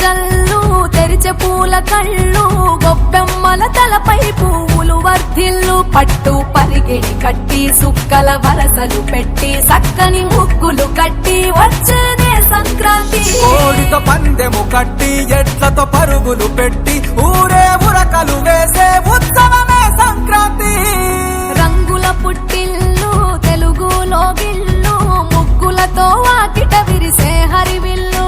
జల్లు తెరిచే పూల కళ్ళు గొప్పెమ్మల తలపై పువ్వులు వర్ధిల్లు పట్టు పరిగెడి కట్టి సుక్కల వరసలు పెట్టి సక్కని ముగ్గులు కట్టి వచ్చేదే సంక్రాంతి కోడితో పందెము కట్టి ఎట్లతో పరుగులు పెట్టి ఊరే ఉరకలు వేసే ఉత్సవమే సంక్రాంతి రంగుల పుట్టిల్లు తెలుగులో గిల్లు ముగ్గులతో వాకిట విరిసే హరివిల్లు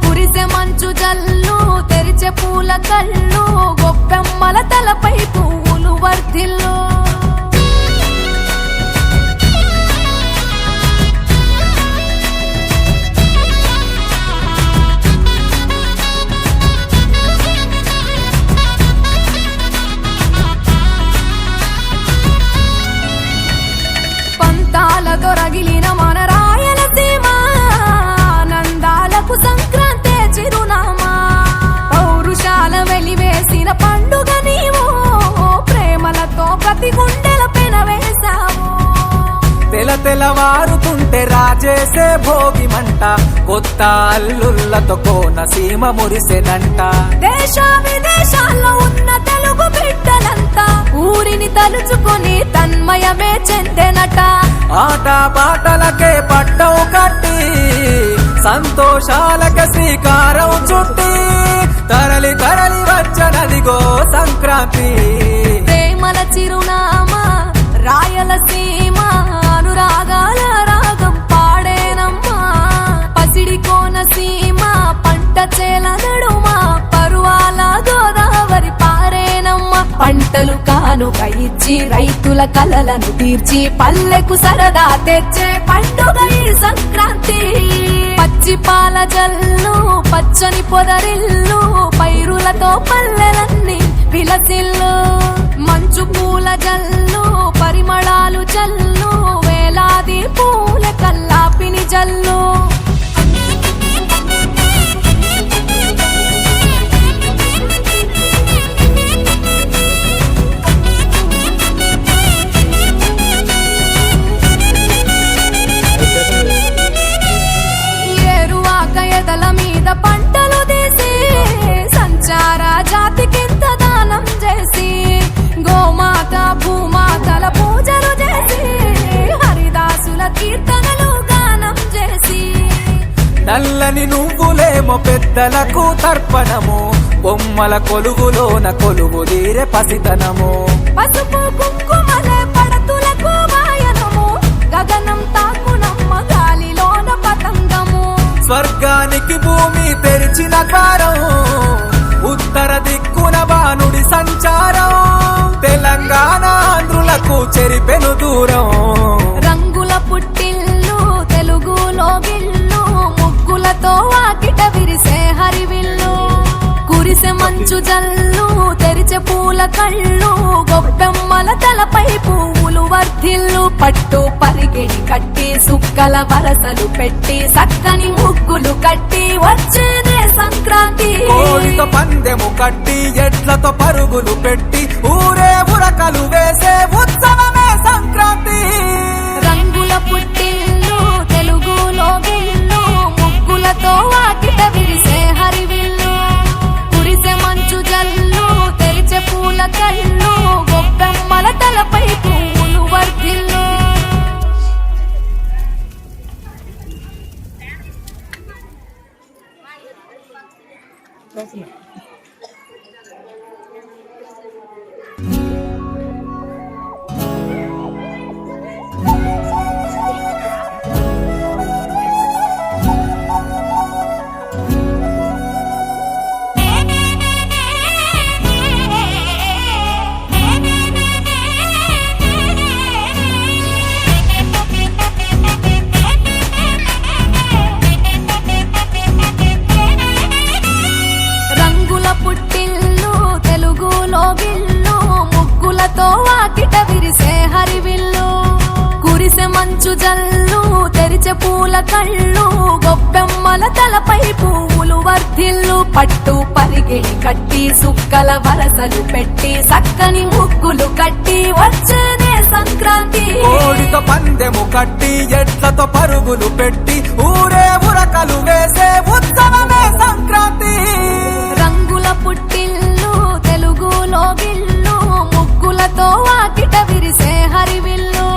కురిసే మంచు జల్లు తెరిచే పూల కళ్ళు గొప్పెమ్మల తలపై పువ్వులు వర్ధిల్లు రగిలిన మన రాయలసీమ ఆనందాలకు సంక్రాంతి చిరునామా పౌరుషాల వెలివేసిన పండుగ నీవు ప్రేమలతో ప్రతి గుండెల పెనవేశావు తెలవారుతుంటే రాజేసే భోగి మంట కొత్త అల్లుళ్ళతో కోనసీమ మురిసెనంట దేశ విదేశాల్లో ఉన్న తెలుగు బిడ్డలంతా ఊరిని తలుచుకుని తన్మయమే చెందెనట ఆట పాటలకే పట్టం కట్టి సంతోషాలకే శ్రీకారం చుట్టి తరలి తరలి వచ్చనదిగో సంక్రాంతి ప్రేమల చిరునామా రాయలసీమ అనురాగాల రాగం పాడేనమ్మా పసిడి కోనసీమ పంట చేల నడుమ పరువాల గోదావరి పారేనమ్మా పంటలు కానుక ఇచ్చి రైతుల కలలను తీర్చి పల్లెకు సరదా తెచ్చే పండుగ ఈ సంక్రాంతి పచ్చి పాల జల్లు పచ్చని పొదరిల్లు పైరులతో పల్లెలన్నీ విలసిల్లు మంచు పూల జల్లు పరిమళాలు జల్లు వేలాది పూల కల్లాపిని జల్లు ఏరువాక ఎదల మీద పంటలు తీసి సంచార జాతికింత దానం చేసి గోమాత భూమాతల పూజలు చేసి హరిదాసుల కీర్తనలు గానం చేసి నల్లని నువ్వులేమో పెద్దలకు తర్పణము బొమ్మల కొలువులోన కొలువు తీరే పసితనము పసుపు కుంకుమలే పడతులకు వాయనము గగనం తాకునమ్మ గాలిలోన పతంగము స్వర్గానికి భూమి తెరిచిన ద్వారం ఉత్తర దిక్కున బాణుడి సంచారం తెలంగాణ ఆంధ్రులకు చెరిపెను దూరం రంగుల పుట్టిల్లు తెలుగులో గిల్లు ముగ్గులతో వాకిట విరిసే హరివిల్లు కురిసే మంచు జల్లు తెరిచే పూల కళ్ళు గొప్పెమ్మల తలపై పువ్వులు వర్ధిల్లు పట్టు పరిగెడి కట్టి సుక్కల వరసలు పెట్టి సక్కని ముగ్గులు కట్టి వచ్చేదే సంక్రాంతి కోడితో పందెము కట్టి ఎట్లతో పరుగులు పెట్టి ఊరే ఉరకలు వేసే ఉత్సవమే సంక్రాంతి రంగుల పుట్టిల్లు తెలుగులో గిల్లు ముగ్గులతో వాకిట విరిసే హరివిల్లు కురిసే మంచు జల్లు తెరిచే పూల కళ్ళు గొప్పెమ్మల తలపై పువ్వులు వర్ధిల్లు పుట్టిల్లు తెలుగులో గిల్లు ముగ్గులతో వాకిట విరిసే హరివిల్లు కురిసే మంచు జల్లు తెరిచే పూల కళ్ళు గొప్పెమ్మల తలపై పువ్వులు వర్ధిల్లు పట్టు పరిగెడి కట్టి సుక్కల వరసలు పెట్టి సక్కని ముగ్గులు కట్టి వచ్చేదే సంక్రాంతి కోడితో పందెము కట్టి ఎట్లతో పరుగులు పెట్టి ఊరే ఉరకలు వేసే ఉత్సవమే సంక్రాంతి సంక్రాంతి. రంగుల పుట్టిల్లు తెలుగులో గిల్లు ముగ్గులతో వాకిట విరిసే హరివిల్లు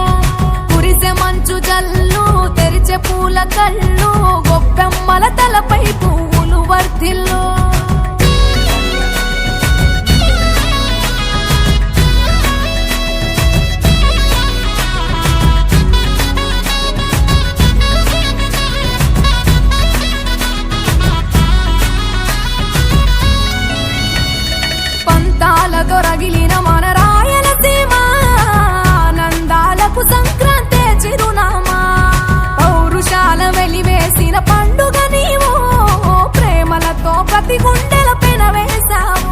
కురిసే మంచు జల్లు తెరిచే పూల కళ్ళు గొప్పెమ్మల తలపై పువ్వులు వర్ధిల్లు రగిలిన మన రాయలసీమ ఆనందాలకు సంక్రాంతి చిరునామా పౌరుషాల వెలివేసిన పండుగ నీవు ప్రేమలతో ప్రతి గుండెల పెనవేశావు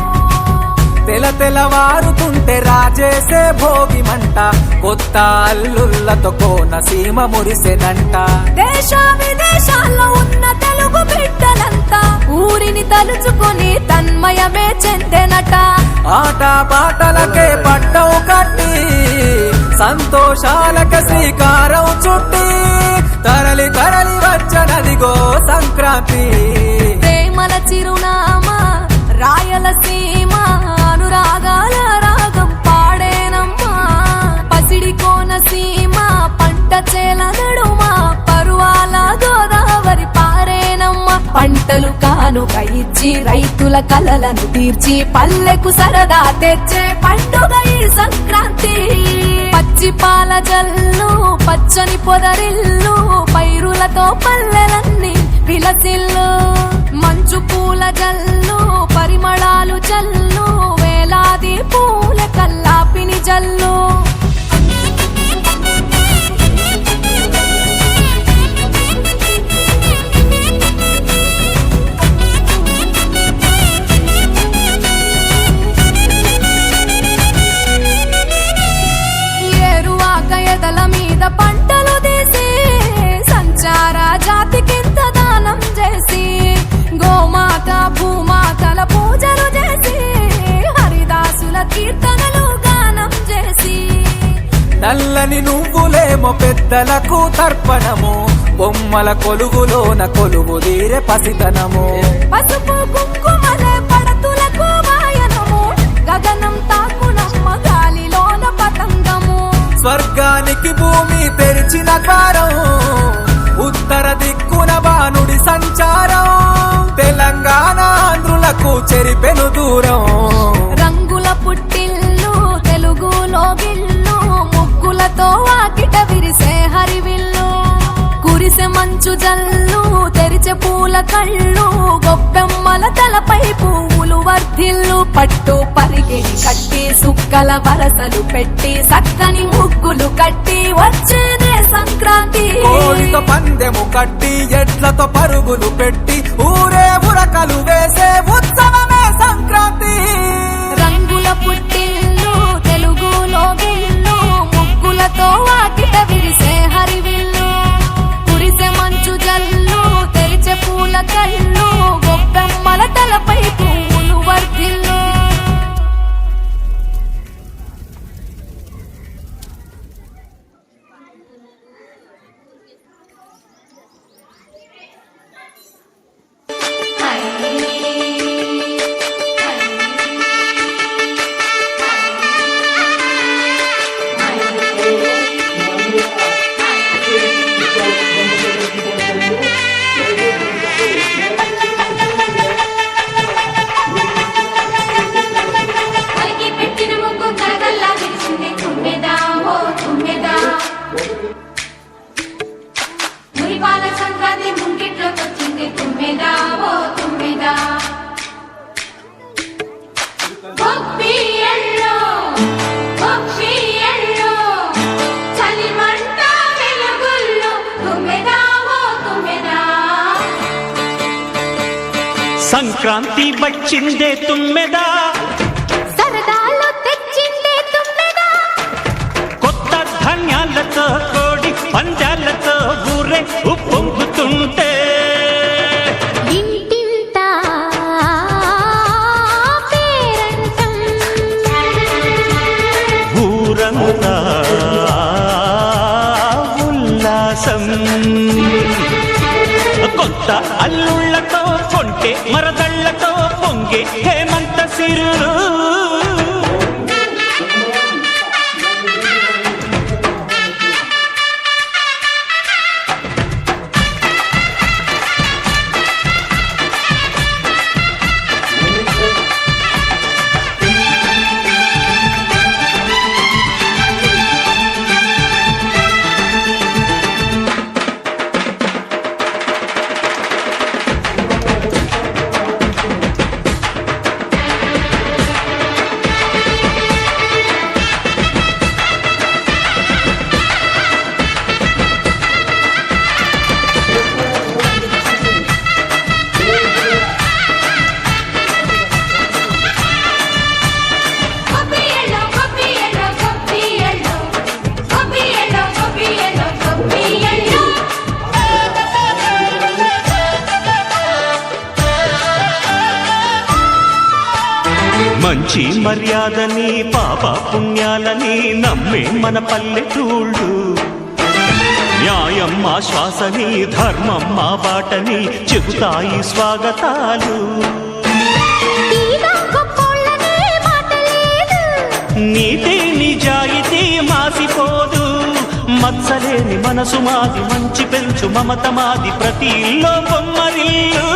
తెలవారుతుంటే రాజేసే భోగి మంట కొత్త అల్లుళ్ళతో కోనసీమ మురిసెనంట దేశ విదేశాల్లో ఉన్న తెలుగు బిడ్డలంతా ఊరిని తలుచుకొని తన్మయమే చెందెనట ఆట పాటలకే పట్టవు కట్టి సంతోషాలక శ్రీకారం చుట్టి తరలి తరలి వచ్చనదిగో సంక్రాంతి ప్రేమల చిరునామా రాయలసీమ అనురాగాల రాగం పాడేనమ్మా పసిడి కోనసీమ పంట చేల నడుమ పరువాల గోదావరి పారేనమ్మా పంటలు కానుక ఇచ్చి రైతుల కలలను తీర్చి పల్లెకు సరదా తెచ్చే పండుగ ఈ సంక్రాంతి పచ్చి పాల జల్లు పచ్చని పొదరిల్లు పైరులతో పల్లెలన్నీ విలసిల్లు మంచు పూల జల్లు పరిమళాలు జల్లు వేలాది పూల కల్లాపిని జల్లు ఏరువాక ఎదల మీద పంటలు తీసి సంచార జాతికింత దానం చేసి గోమాత భూమాతల పూజలు చేసి హరిదాసుల కీర్తనలు గానం చేసి నల్లని నువ్వులేమో పెద్దలకు తర్పణము బొమ్మల కొలువులోన కొలువు తీరే పసితనము పసుపు కుంకుమలే పడతులకు వాయనము గగనం తాకునమ్మ గాలిలోన పతంగము స్వర్గానికి భూమి తెరిచిన ద్వారం ఉత్తర దిక్కున బాణుడి సంచారం తెలంగాణ ఆంధ్రులకు చెరిపెను దూరం రంగుల పుట్టిల్లు తెలుగులో గిల్లు ముగ్గులతో వాకిట విరిసే హరివిల్లు కురిసే మంచు జల్లు తెరిచే పూల కళ్ళు గొప్పెమ్మల తలపై పువ్వులు వర్ధిల్లు పట్టు పరిగిడి కట్టి సుక్కల వరసలు పెట్టి సక్కని ముగ్గులు కట్టి వచ్చేనే సంక్రాంతి కోడితో పందెము కట్టి ఎడ్లతో పరుగులు పెట్టి ఊరే ఉరకలు వేసే ఉత్సవమే సంక్రాంతి రంగుల పుట్టిల్లు తెలుగులో గిల్లు ముగ్గులతో వాకిట విరిసే హరివిల్లు కురిసే మంచు జల్లు తెరిచే పూల కళ్ళు గొప్పెమ్మల తలపై పువ్వులు వర్ధిల్లు సంక్రాంతి వచ్చిందే తుమ్మెదా సరదాలు తెచ్చిందే తుమ్మెదా కొత్త ధాన్యాలతో కోడి పందాలతో ఊరే ఉప్పొంగుతుంటే ఇంటింత పేరంటం ఊరంతా ఉల్లాసం కొత్త అల్లుళ్ళతో కొంటే మరదళ్ళతో పొంగే హేమంత సిరులు గొప్పియలో గొప్పియలో గొప్పియలో గొప్పియలో గొప్పియలో గొప్పియలో మంచి మర్యాదని పాప పుణ్యాలని నమ్మే మన పల్లెటూళ్ళు న్యాయం మా శ్వాసని ధర్మం మా బాటని చెబుతాయి స్వాగతాలు ఈగా గొప్పోళ్ళనే మాట లేదు నీతి నిజాయితీ మాసిపోదు మత్సలేని మనసు మాది మంచి పెంచు మమత మాది ప్రతి ఇల్లో బొమ్మరిల్లు